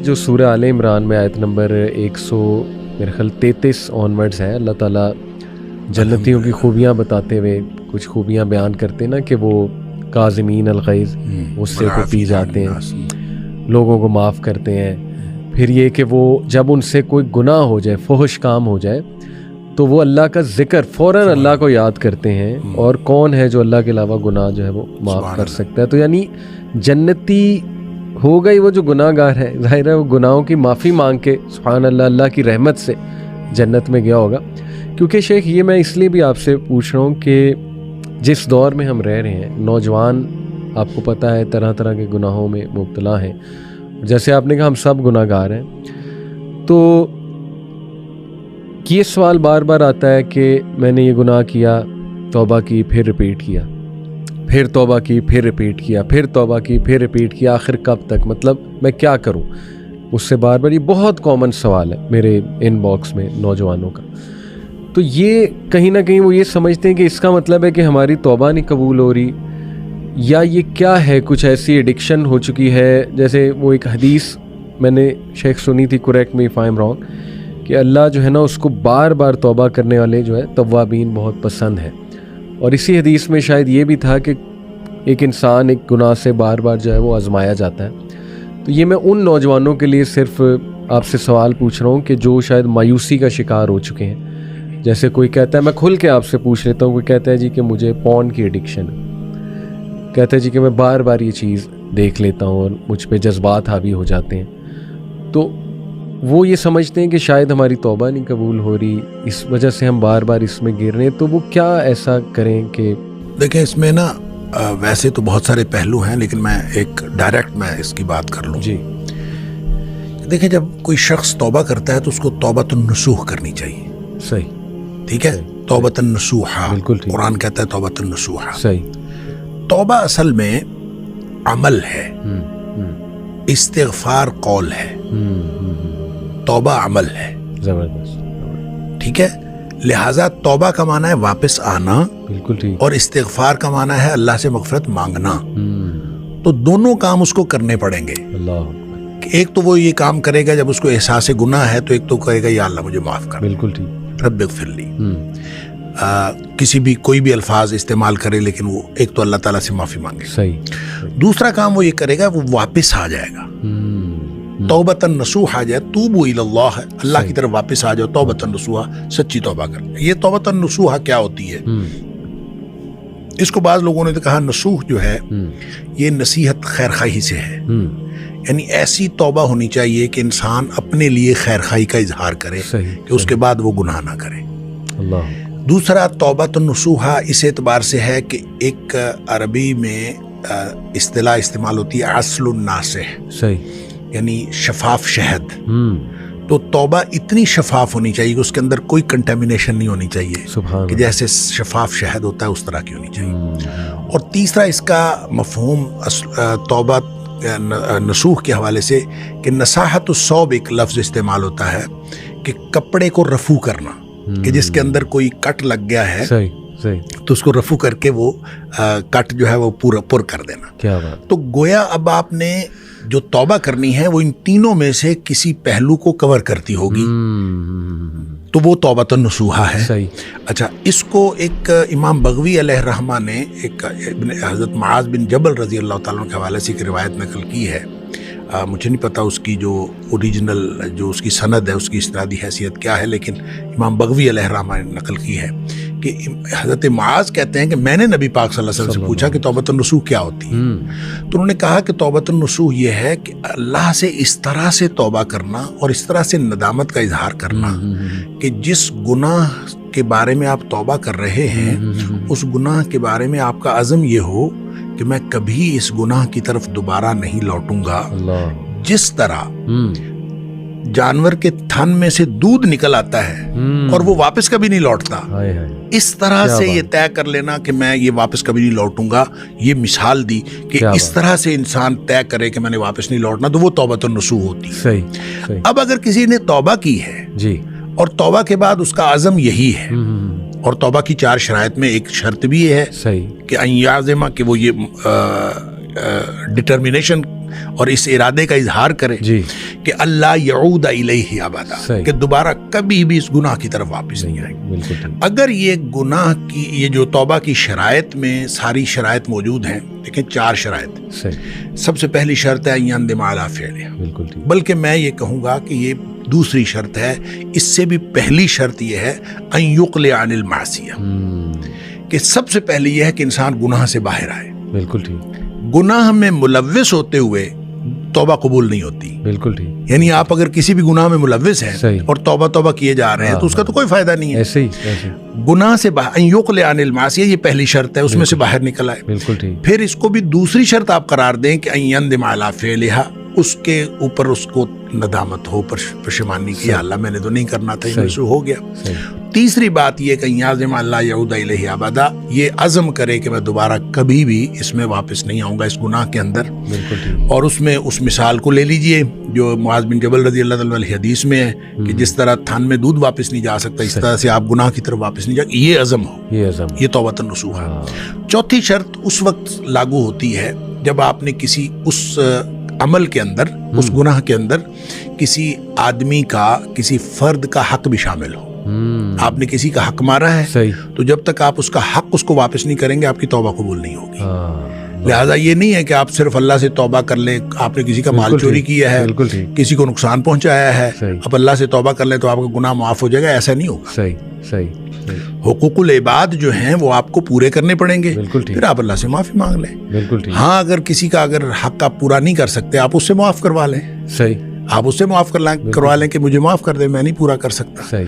जो सूरह आले इमरान में आयत नंबर 133 ऑनवर्ड्स है, अल्लाह ताला जन्नतियों की खूबियाँ बताते हुए कुछ खूबियाँ बयान करते हैं ना कि वो काज़िमीन अल-ग़ैज़, गुस्से को पी जाते हैं, लोगों को माफ़ करते हैं। फिर ये कि वो जब उनसे कोई गुनाह हो जाए, फहश काम हो जाए, तो वो अल्लाह का ज़िक्र फ़ौरन अल्लाह को याद करते हैं। और कौन है जो अल्लाह के अलावा गुनाह जो है वो माफ़ कर सकता है। तो यानी जन्नती हो गई वो जो गुनाहगार है, ज़ाहिर है वो गुनाहों की माफ़ी मांग के सुभान अल्लाह, अल्लाह की रहमत से जन्नत में गया होगा। क्योंकि शेख ये मैं इसलिए भी आपसे पूछ रहा हूँ कि जिस दौर में हम रह रहे हैं, नौजवान आपको पता है तरह तरह के गुनाहों में मुब्तला हैं। जैसे आपने कहा हम सब गुनाहगार हैं, तो ये सवाल बार बार आता है कि मैंने ये गुनाह किया, तौबा की, फिर रिपीट किया, फिर तौबा की, फिर रिपीट किया, फिर तौबा की, फिर रिपीट किया, आखिर कब तक? मतलब मैं क्या करूं? उससे बार बार, ये बहुत कॉमन सवाल है मेरे इनबॉक्स में नौजवानों का। तो ये कहीं ना कहीं वो ये समझते हैं कि इसका मतलब है कि हमारी तौबा नहीं कबूल हो रही, या ये क्या है, कुछ ऐसी एडिक्शन हो चुकी है। जैसे वो एक हदीस मैंने शेख सुनी थी, correct me if I am wrong, कि अल्लाह जो है ना उसको बार बार तौबा करने वाले जो है तव्वाबीन बहुत पसंद है। और इसी हदीस में शायद ये भी था कि एक इंसान एक गुनाह से बार बार जो है वो आजमाया जाता है। तो ये मैं उन नौजवानों के लिए सिर्फ आपसे सवाल पूछ रहा हूँ कि जो शायद मायूसी का शिकार हो चुके हैं। जैसे कोई कहता है, मैं खुल के आपसे पूछ लेता हूँ, कोई कहता है जी कि मुझे पॉर्न की एडिक्शन है, कहता है जी कि मैं बार बार ये चीज़ देख लेता हूँ और मुझ पे जज्बात हावी हो जाते हैं। तो वो ये समझते हैं कि शायद हमारी तौबा नहीं कबूल हो रही, इस वजह से हम बार बार इसमें गिर रहे हैं। तो वो क्या ऐसा करें कि देखें, इसमें ना वैसे तो बहुत सारे पहलू हैं, लेकिन मैं एक डायरेक्ट मैं इसकी बात कर लूँ जी। देखें, जब कोई शख्स तौबा करता है तो उसको तौबतुन नसूह करनी चाहिए। सही, ठीक है, तौबतुन नसूहा, बिल्कुल ठीक। कुरान कहता है तौबतुन नसूहा। सही। तौबा असल में अमल है, इस्तिग़फ़ार कौल है, तौबा अमल है। जबरदस्त। ठीक है, लिहाजा तौबा का माना है वापस आना, बिल्कुल ठीक। और इस्तिग़फ़ार का माना है अल्लाह से मग़फ़िरत मांगना। तो दोनों काम उसको करने पड़ेंगे। अल्लाह, एक तो वो ये काम करेगा जब उसको एहसास गुनाह है, तो एक तो कहेगा या अल्लाह मुझे माफ़ कर, बिल्कुल ठीक, रब्बिग़फ़िरली। किसी भी कोई भी अल्फाज इस्तेमाल करे, लेकिन वो एक तो अल्लाह ताला से माफ़ी मांगे। सही। दूसरा काम वो ये करेगा, वो वापस आ जाएगा, तौबतन नसूहा जाए, तूबू इलल्लाह, अल्लाह की तरफ वापस आ जाओ, तौबतन नसूहा, सच्ची तौबा कर। ये तौबतन नसूहा क्या होती है? इसको बाज़ लोगों ने तो कहा नसूह जो है ये नसीहत खैर खाही से है। यानी ऐसी तौबा होनी चाहिए कि इंसान अपने लिए खैर खाही का इजहार करे कि उसके बाद वो गुनाह ना करे। अल्लाह। दूसरा तौबतुन नसूहा इस एतबार से है कि एक अरबी में इस्तिलाह इस्तेमाल होती है अस्लुन नासिह, सही, यानी शफाफ शहद। तो तौबा इतनी शफाफ होनी चाहिए कि उसके अंदर कोई कंटेमिनेशन नहीं होनी चाहिए, कि जैसे शफाफ शहद होता है उस तरह की होनी चाहिए। और तीसरा इसका मफहूम तौबा नसूह के हवाले से कि नसाहत सौब एक लफ्ज़ इस्तेमाल होता है कि कपड़े को रफू करना, कि जिसके अंदर कोई कट लग गया है, सही, सही, तो उसको रफू करके वो कट जो है वो पूरा पुर कर देना। क्या बात। तो गोया अब आपने जो तौबा करनी है वो इन तीनों में से किसी पहलू को कवर करती होगी, तो वो तौबतुन नसूहा है। सही। अच्छा, इसको एक इमाम बगवी अलैहिर्रहमा ने एक हज़रत मुआज़ बिन जबल रज़ी अल्लाह ताला के हवाले से एक रिवायत नकल की है। मुझे नहीं पता उसकी जो ओरिजिनल जो उसकी सनद है, उसकी इस्नादी हैसियत क्या है, लेकिन इमाम बगवी अलैहिर्रहमा ने नकल की है कि हज़रत मुआज़ कहते हैं कि मैंने नबी पाक सल्लल्लाहु अलैहि वसल्लम से पूछा कि तौबतुन नसूह क्या होती है। तो उन्होंने कहा कि तौबतुन नसूह ये है कि अल्लाह से इस तरह से तौबा करना और इस तरह से नदामत का इजहार करना कि जिस गुनाह के बारे में आप तौबा कर रहे हैं उस गुनाह के बारे में आपका अज़म ये हो कि मैं कभी इस गुनाह की तरफ दोबारा नहीं लौटूंगा। जिस तरह जानवर के थन में से दूध निकल आता है और वो वापस कभी नहीं लौटता, इस तरह से ये तय कर लेना कि मैं ये वापस कभी नहीं लौटूंगा। ये मिसाल दी कि इस तरह से इंसान तय करे कि मैंने वापस नहीं लौटना, तो वो तौबतुन नसूह होती है। सही, सही। अब अगर किसी ने तौबा की है जी, और तौबा के बाद उसका अज़म यही है, और तौबा की 4 शराइत में एक शर्त भी है, सही, कि अय्याज़िमा, कि वो ये डिटर्मिनेशन और इस इरादे का इजहार करे जी कि अल्लाह यऊद इलैहि अबदा, सही। कि दोबारा कभी भी इस गुनाह की तरफ वापस नहीं आएंगे। बिल्कुल ठीक। अगर ये गुनाह की, ये जो तौबा की शराइत में सारी शराइत मौजूद हैं, लेकिन 4 शराइत। सही, सबसे पहली शर्त है यंदिम अला फ़िअलिहा, बिल्कुल ठीक। बल्कि मैं ये कहूँगा कि ये दूसरी शर्त है, इससे भी पहली शर्त ये है अन युक़लिअ अनिल मासिया, कि सबसे पहले ये है कि इंसान गुनाह से बाहर आए। बिल्कुल ठीक। गुनाह में मुलव्विस होते हुए तौबा कबूल नहीं होती। बिल्कुल ठीक। यानी आप अगर किसी भी गुनाह में मुलव्विस सही। हैं और तौबा किए जा रहे हैं तो उसका तो कोई फायदा नहीं है। ऐसे ही, ऐसे ही। गुनाह से बाहर युक़लिअ अनिल मासिया, ये पहली शर्त है, उसमें से बाहर निकल आए। बिल्कुल ठीक। फिर इसको भी दूसरी शर्त आप करार दें कि अन यंदिम अला फ़िअलिहा, उसके ऊपर उसको नदामत हो, पशेमानी की, अल्लाह मैंने तो नहीं करना था, ये मुझसे हो गया। सही। तीसरी बात ये कि याज़िम अल्लाह यऊद इलैहि अबदा, ये अज़म करे कि मैं दोबारा कभी भी इसमें वापस नहीं आऊँगा, इस गुनाह के अंदर। बिल्कुल ठीक। और उसमें उस मिसाल को ले लीजिए जो मुआज़ बिन जबल रज़ी अल्लाह ताला अन्हु हदीस में है कि जिस तरह थान में दूध वापस नहीं जा सकता, इस तरह से आप गुनाह की तरफ वापस नहीं जा, ये अज़म हो, ये अज़म, ये तौबतन नसूहा। हाँ। चौथी शर्त उस वक्त लागू होती है जब आपने किसी उस अमल के अंदर, उस गुनाह के अंदर किसी आदमी का, किसी फर्द का हक भी शामिल हो। आपने किसी का हक मारा है, सही। तो जब तक आप उसका हक उसको वापस नहीं करेंगे आपकी तौबा कबूल नहीं होगी। हाँ। लिहाजा ये नहीं है कि आप सिर्फ अल्लाह से तौबा कर लें, आपने किसी का माल चोरी किया है, बिल्कुल ठीक। किसी को नुकसान पहुंचाया है, सही। अब अल्लाह से तौबा कर लें तो आपका गुनाह माफ हो जाएगा, ऐसा नहीं होगा। सही, सही, सही। हुकूकुल इबाद जो हैं वो आपको पूरे करने पड़ेंगे, बिल्कुल ठीक। फिर आप अल्लाह से माफी मांग लें। बिल्कुल ठीक। हाँ, अगर किसी का अगर हक आप पूरा नहीं कर सकते, आप उससे माफ करवा लें, सही। आप उससे माफ करवा लें कि मुझे माफ कर दे, मैं नहीं पूरा कर सकता। सही।